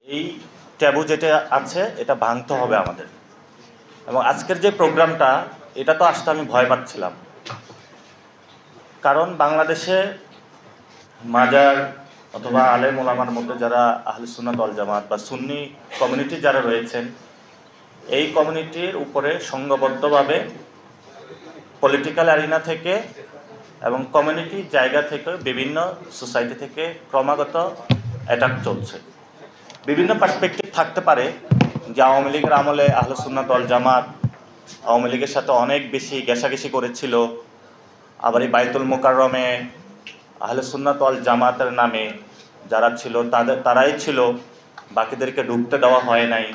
এই ট্যাবু যেটা আছে এটা ভাঙতে হবে আমাদের। এবং আজকের যে প্রোগ্রামটা, এটা তো আসতে আমি ভয় পাচ্ছিলাম, কারণ বাংলাদেশে মাজার অথবা আলেম ওলামার মধ্যে যারা আহলে সুন্নাত ওয়াল জামাত বা সুন্নি কমিউনিটি যারা রয়েছেন, এই কমিউনিটির উপরে সংঘবদ্ধভাবে পলিটিক্যাল অ্যারিনা থেকে এবং কমিউনিটি জায়গা থেকে বিভিন্ন সোসাইটি থেকে ক্রমাগত অ্যাটাক চলছে। বিভিন্ন পার্সপেক্টিভ থাকতে পারে যে আওয়ামী লীগের আমলে আহলে সুন্নাত ওয়াল জামাত আওয়ামী লীগের সাথে অনেক বেশি ঘেঁষাঘেঁষি করেছিল, আবার এই বাইতুল মোকাররমে আহলে সুন্নাত ওয়াল জামাতের নামে যারা ছিল তারাই ছিল, বাকিদেরকে ঢুকতে দেওয়া হয় নাই।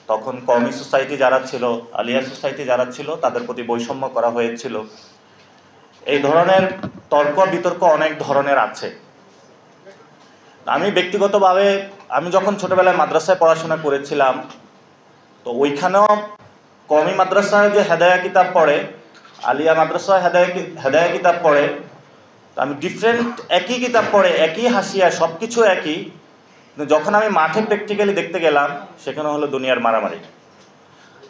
তখন কওমি সোসাইটি যারা ছিল, আলিয়া সোসাইটি যারা ছিল, তাদের প্রতি বৈষম্য করা হয়েছিল। এই ধরনের তর্ক বিতর্ক অনেক ধরনের আছে। আমি ব্যক্তিগতভাবে আমি যখন ছোটবেলায় মাদ্রাসায় পড়াশোনা করেছিলাম, তো ওইখানেও কওমি মাদ্রাসায় যে হেদায়া কিতাব পড়ে, আলিয়া মাদ্রাসায় হেদায়া কিতাব পড়ে, আমি ডিফারেন্ট একই কিতাব পড়ে, একই হাসিয়া, সব কিছু একই, কিন্তু যখন আমি মাঠে প্র্যাকটিক্যালি দেখতে গেলাম সেখানে হলো দুনিয়ার মারামারি।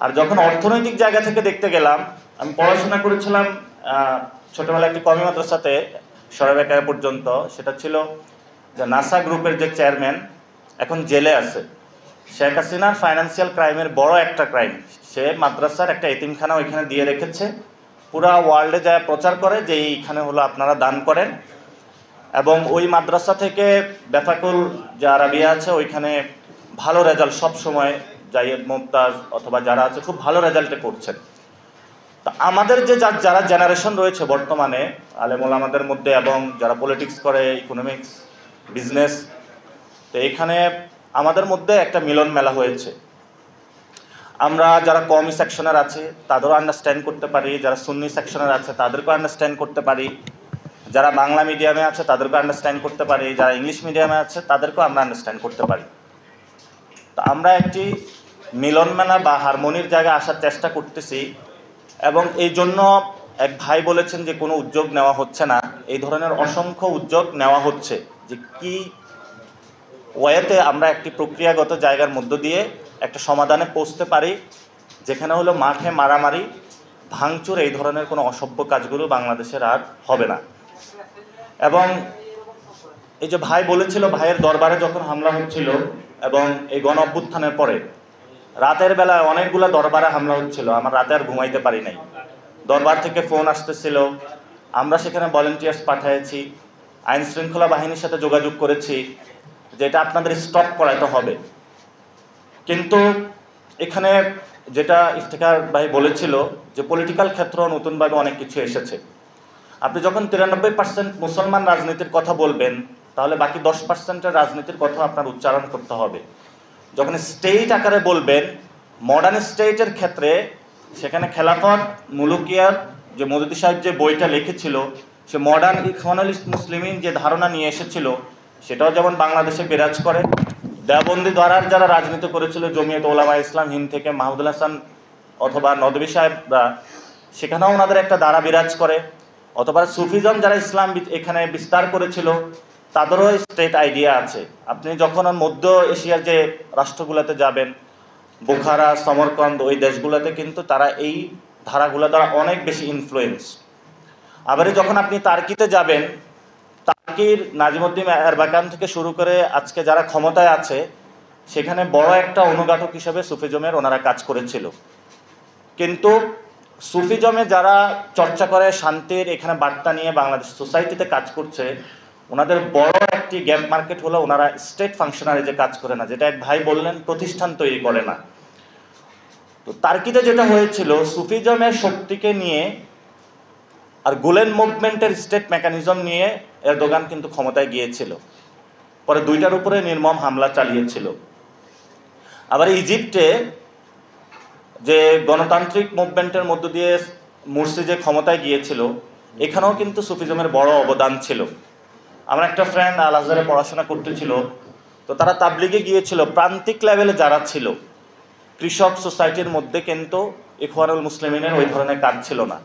আর যখন অর্থনৈতিক জায়গা থেকে দেখতে গেলাম, আমি পড়াশোনা করেছিলাম ছোটবেলায় একটি কওমি মাদ্রাসাতে সরাবেকায়া পর্যন্ত, সেটা ছিল যে নাসা গ্রুপের যে চেয়ারম্যান এখন জেলে আছে, শেখ হাসিনার ফাইন্যান্সিয়াল ক্রাইমের বড় একটা ক্রাইম, সে মাদ্রাসার একটা এতিমখানা ওইখানে দিয়ে রেখেছে, পুরা ওয়ার্ল্ডে যায় প্রচার করে যে এইখানে হলো আপনারা দান করেন। এবং ওই মাদ্রাসা থেকে বেফাকুল যে আরাবিয়া আছে ওইখানে ভালো রেজাল্ট সব সময়, জাইয়েদ মুমতাজ অথবা যারা আছে খুব ভালো রেজাল্টে করছেন। তা আমাদের যে যারা জেনারেশন রয়েছে বর্তমানে আলেম ওলামাদের মধ্যে এবং যারা পলিটিক্স করে, ইকোনমিক্স, বিজনেস, তো এখানে আমাদের মধ্যে একটা মিলন মেলা হয়েছে। আমরা যারা কওমি সেকশনের আছে তাদেরও আন্ডারস্ট্যান্ড করতে পারি, যারা সুন্নি সেকশনের আছে তাদেরকেও আন্ডারস্ট্যান্ড করতে পারি, যারা বাংলা মিডিয়ামে আছে তাদেরকেও আন্ডারস্ট্যান্ড করতে পারি, যারা ইংলিশ মিডিয়ামে আছে তাদেরকেও আমরা আন্ডারস্ট্যান্ড করতে পারি। তো আমরা একটি মিলন মেলা বা হারমোনির জায়গায় আসার চেষ্টা করতেছি। এবং এই জন্য এক ভাই বলেছেন যে কোনো উদ্যোগ নেওয়া হচ্ছে না, এই ধরনের অসংখ্য উদ্যোগ নেওয়া হচ্ছে যে কি ওয়েতে আমরা একটি প্রক্রিয়াগত জায়গার মধ্য দিয়ে একটা সমাধানে পৌঁছতে পারি, যেখানে হলো মাঠে মারামারি, ভাঙচুর, এই ধরনের কোনো অসভ্য কাজগুলো বাংলাদেশের আর হবে না। এবং এই যে ভাই বলেছিল, ভাইয়ের দরবারে যখন হামলা হচ্ছিল এবং এই গণ অভ্যুত্থানের পরে রাতের বেলায় অনেকগুলো দরবারে হামলা হচ্ছিল, আমার রাতে আর ঘুমাইতে পারি নাই। দরবার থেকে ফোন আসতেছিল, আমরা সেখানে ভলেন্টিয়ার্স পাঠিয়েছি, আইন শৃঙ্খলা বাহিনীর সাথে যোগাযোগ করেছি যে এটা আপনাদের স্টপ করাতে হবে। কিন্তু এখানে যেটা ইফতেখার ভাই বলেছিল যে পলিটিক্যাল ক্ষেত্র নতুনভাবে অনেক কিছু এসেছে। আপনি যখন 93% মুসলমান রাজনীতির কথা বলবেন, তাহলে বাকি 10%-এর রাজনীতির কথা আপনার উচ্চারণ করতে হবে। যখন স্টেট আকারে বলবেন, মডার্ন স্টেটের ক্ষেত্রে সেখানে খেলাফত মুলুকিয়ার যে মওদুদী সাহেব যে বইটা লিখেছিল, সে মডার্ন ইখওয়ানুল মুসলিমিন যে ধারণা নিয়ে এসেছিল সেটাও যেমন বাংলাদেশে বিরাজ করে। দেওবন্দি ধারার যারা রাজনীতি করেছিল, জমিয়ত ওলামা ইসলাম হিন্দ থেকে মাহমুদুল হাসান অথবা নদভী সাহেবরা, সেখানেও ওনাদের একটা ধারা বিরাজ করে। অথবা সুফিজম যারা ইসলাম এখানে বিস্তার করেছিল, তাদেরও স্টেট আইডিয়া আছে। আপনি যখন মধ্য এশিয়ার যে রাষ্ট্রগুলোতে যাবেন, বুখারা, সমরকন্দ, ওই দেশগুলোতে কিন্তু তারা এই ধারাগুলো দ্বারা অনেক বেশি ইনফ্লুয়েন্স। আবার যখন আপনি তার্কিতে যাবেন, তার্কির নাজিমুদ্দিন এরবাকান থেকে শুরু করে আজকে যারা ক্ষমতায় আছে, সেখানে বড় একটা অনুঘাতক হিসেবে সুফিজমের ওনারা কাজ করেছিল। কিন্তু সুফিজমে যারা চর্চা করে শান্তির এখানে বার্তা নিয়ে বাংলাদেশ সোসাইটিতে কাজ করছে, ওনাদের বড় একটি গ্যাপ মার্কেট হলো ওনারা স্টেট ফাংশনারি যে কাজ করে না, যেটা এক ভাই বললেন প্রতিষ্ঠান তৈরি করে না। তো তার্কিতে যেটা হয়েছিল, সুফিজমের শক্তিকে নিয়ে আর গুলেন মুভমেন্টের স্টেট মেকানিজম নিয়ে এরদোগান কিন্তু ক্ষমতায় গিয়েছিল, পরে দুইটার উপরে নির্মম হামলা চালিয়েছিল। আবার ইজিপ্টে যে গণতান্ত্রিক মুভমেন্টের মধ্য দিয়ে মুরসি যে ক্ষমতায় গিয়েছিল, এখানেও কিন্তু সুফিজমের বড় অবদান ছিল। আমার একটা ফ্রেন্ড আল আজহারে পড়াশোনা করতেছিল, তো তারা তাবলিগে গিয়েছিল, প্রান্তিক লেভেলে যারা ছিল কৃষক সোসাইটির মধ্যে কিন্তু ইখওয়ানুল মুসলিমিনের ওই ধরনের কাজ ছিল না,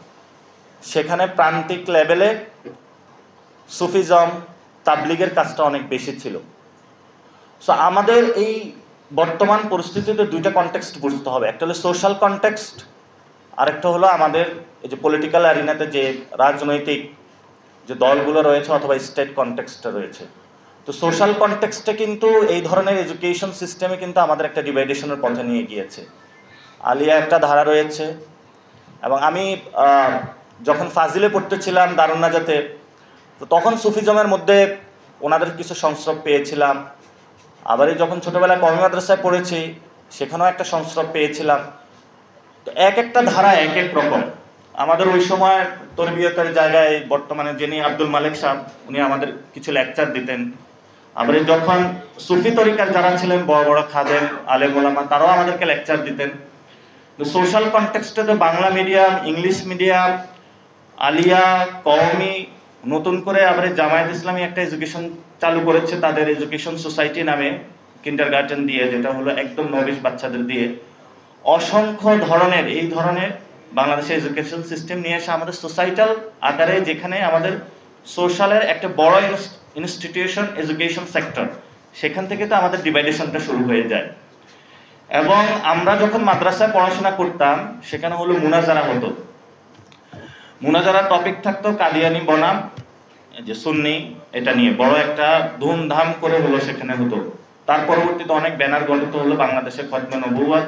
সেখানে প্রান্তিক লেভেলে সুফিজম তাবলিগের কাজটা অনেক বেশি ছিল। সো আমাদের এই বর্তমান পরিস্থিতিতে দুইটা কনটেক্সট বুঝতে হবে, একটা হলো সোশ্যাল কনটেক্সট, আরেকটা হলো আমাদের এই যে পলিটিক্যাল অ্যারিনাতে যে রাজনৈতিক যে দলগুলো রয়েছে অথবা স্টেট কনটেক্সটে রয়েছে। তো সোশ্যাল কনটেক্সটে কিন্তু এই ধরনের এডুকেশন সিস্টেমে কিন্তু আমাদের একটা ডিভাইডেশনের পথে নিয়ে গিয়েছে। আলিয়া একটা ধারা রয়েছে, এবং আমি যখন ফাজিলে পড়তেছিলাম দারুন নাজাতে, তো তখন সুফিজমের মধ্যে ওনাদের কিছু সংস্রব পেয়েছিলাম। আবার যখন ছোটোবেলায় কওমি মাদ্রাসায় পড়েছি সেখানেও একটা সংস্রব পেয়েছিলাম। তো এক একটা ধারা এক এক রকম। আমাদের ওই সময় তরবিয়তের জায়গায় বর্তমানে যিনি আব্দুল মালিক সাহেব, উনি আমাদের কিছু লেকচার দিতেন। আবার যখন সুফি তরিকার যারা ছিলেন বড় বড় খাদেম আলেম ওলামা, তারাও আমাদেরকে লেকচার দিতেন। তো সোশ্যাল কনটেক্সটে তো বাংলা মিডিয়াম, ইংলিশ মিডিয়াম, আলিয়া, কওমি, নতুন করে আবার জামায়াত ইসলামী একটা এডুকেশন চালু করেছে তাদের এডুকেশন সোসাইটি নামে, কিন্ডারগার্টেন দিয়ে, যেটা হলো একদম নবিশ বাচ্চাদের দিয়ে। অসংখ্য ধরনের এই ধরনের বাংলাদেশের এডুকেশন সিস্টেম নিয়ে এসে আমাদের সোসাইটাল আকারে, যেখানে আমাদের সোশ্যালের একটা বড় ইনস্টিটিউশন এডুকেশন সেক্টর, সেখান থেকে তো আমাদের ডিভাইডেশনটা শুরু হয়ে যায়। এবং আমরা যখন মাদ্রাসায় পড়াশোনা করতাম সেখানে হলো মুনাজারা হতো। মুনাজারার টপিক থাকতো কাদিয়ানি বনাম যে সুন্নি, এটা নিয়ে বড় একটা ধুমধাম করে হলো সেখানে হতো। তার পরবর্তীতে অনেক ব্যানার গঠিত হলো বাংলাদেশের খতমে নবুওয়াত,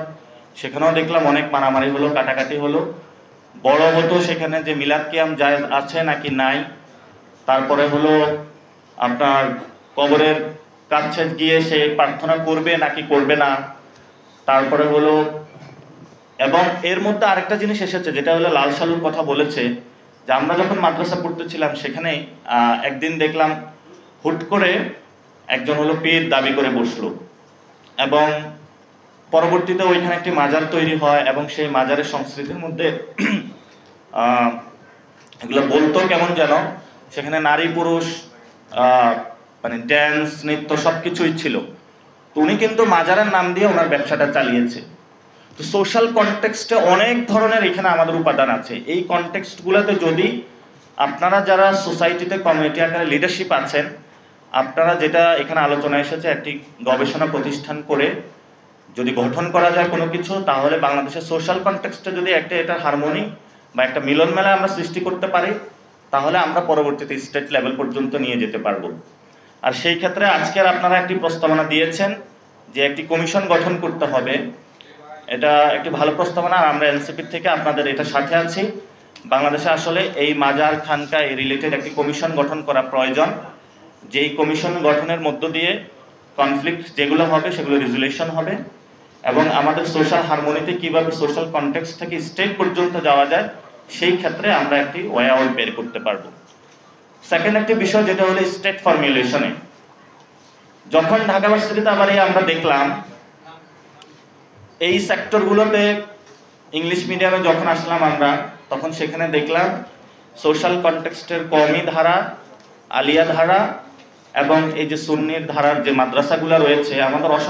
সেখানেও দেখলাম অনেক মারামারি হলো, কাটাকাটি হলো। বড় হতো সেখানে যে মিলাদ কিয়াম জায়েজ আছে নাকি নাই, তারপরে হলো আপনার কবরের কাছে গিয়ে সে প্রার্থনা করবে নাকি করবে না, তারপরে হলো, এবং এর মধ্যে আরেকটা জিনিস এসেছে যেটা হলো লাল সালুর কথা বলেছে, যে আমরা যখন মাদ্রাসা পড়তেছিলাম সেখানে একদিন দেখলাম হুট করে একজন হলো পীর দাবি করে বসলো, এবং পরবর্তীতে ওইখানে একটি মাজার তৈরি হয়, এবং সেই মাজারের সংস্কৃতির মধ্যে এগুলো বলতো কেমন যেন, সেখানে নারী পুরুষ মানে ড্যান্স নৃত্য সব কিছুই ছিল। তো উনি কিন্তু মাজারের নাম দিয়ে ওনার ব্যবসাটা চালিয়েছে। তো সোশ্যাল কনটেক্সটে অনেক ধরনের এখানে আমাদের উপাদান আছে। এই কনটেক্সটগুলোতে যদি আপনারা যারা সোসাইটিতে কমিউনিটি আকারে লিডারশিপ আছেন, আপনারা যেটা এখানে আলোচনা এসেছে একটি গবেষণা প্রতিষ্ঠান করে যদি গঠন করা যায় কোনো কিছু, তাহলে বাংলাদেশের সোশ্যাল কনটেক্সটে যদি এটা হারমোনি বা একটা মিলন মেলা আমরা সৃষ্টি করতে পারি, তাহলে আমরা পরবর্তীতে স্টেট লেভেল পর্যন্ত নিয়ে যেতে পারবো। আর সেই ক্ষেত্রে আজকের আপনারা একটি প্রস্তাবনা দিয়েছেন যে একটি কমিশন গঠন করতে হবে, এটা একটি ভালো প্রস্তাবনা। আর আমরা এনসিপির থেকে আপনাদের এটা সাথে আছি। বাংলাদেশে আসলে এই মাজার খানকা এই রিলেটেড একটি কমিশন গঠন করা প্রয়োজন, যেই কমিশন গঠনের মধ্য দিয়ে কনফ্লিক্ট যেগুলো হবে সেগুলো রেজুলেশন হবে, এবং আমাদের সোশ্যাল হারমোনিতে কীভাবে সোশ্যাল কনটেক্সট থেকে স্টেট পর্যন্ত যাওয়া যায় সেই ক্ষেত্রে আমরা একটি ওয়ে আউট বের করতে পারবো। সেকেন্ড একটি বিষয় যেটা হলো স্টেট ফর্মুলেশনে। যখন ঢাকা ভার্সিটিতে আবার আমরা দেখলাম এই সেক্টরগুলোতে ইংলিশ মিডিয়ামে যখন আসলাম আমরা, তখন সেখানে দেখলাম সোশ্যাল কনটেক্সটের কওমি ধারা, আলিয়া ধারা এবং এই যে সুন্নির ধারার যে মাদ্রাসাগুলো রয়েছে আমাদের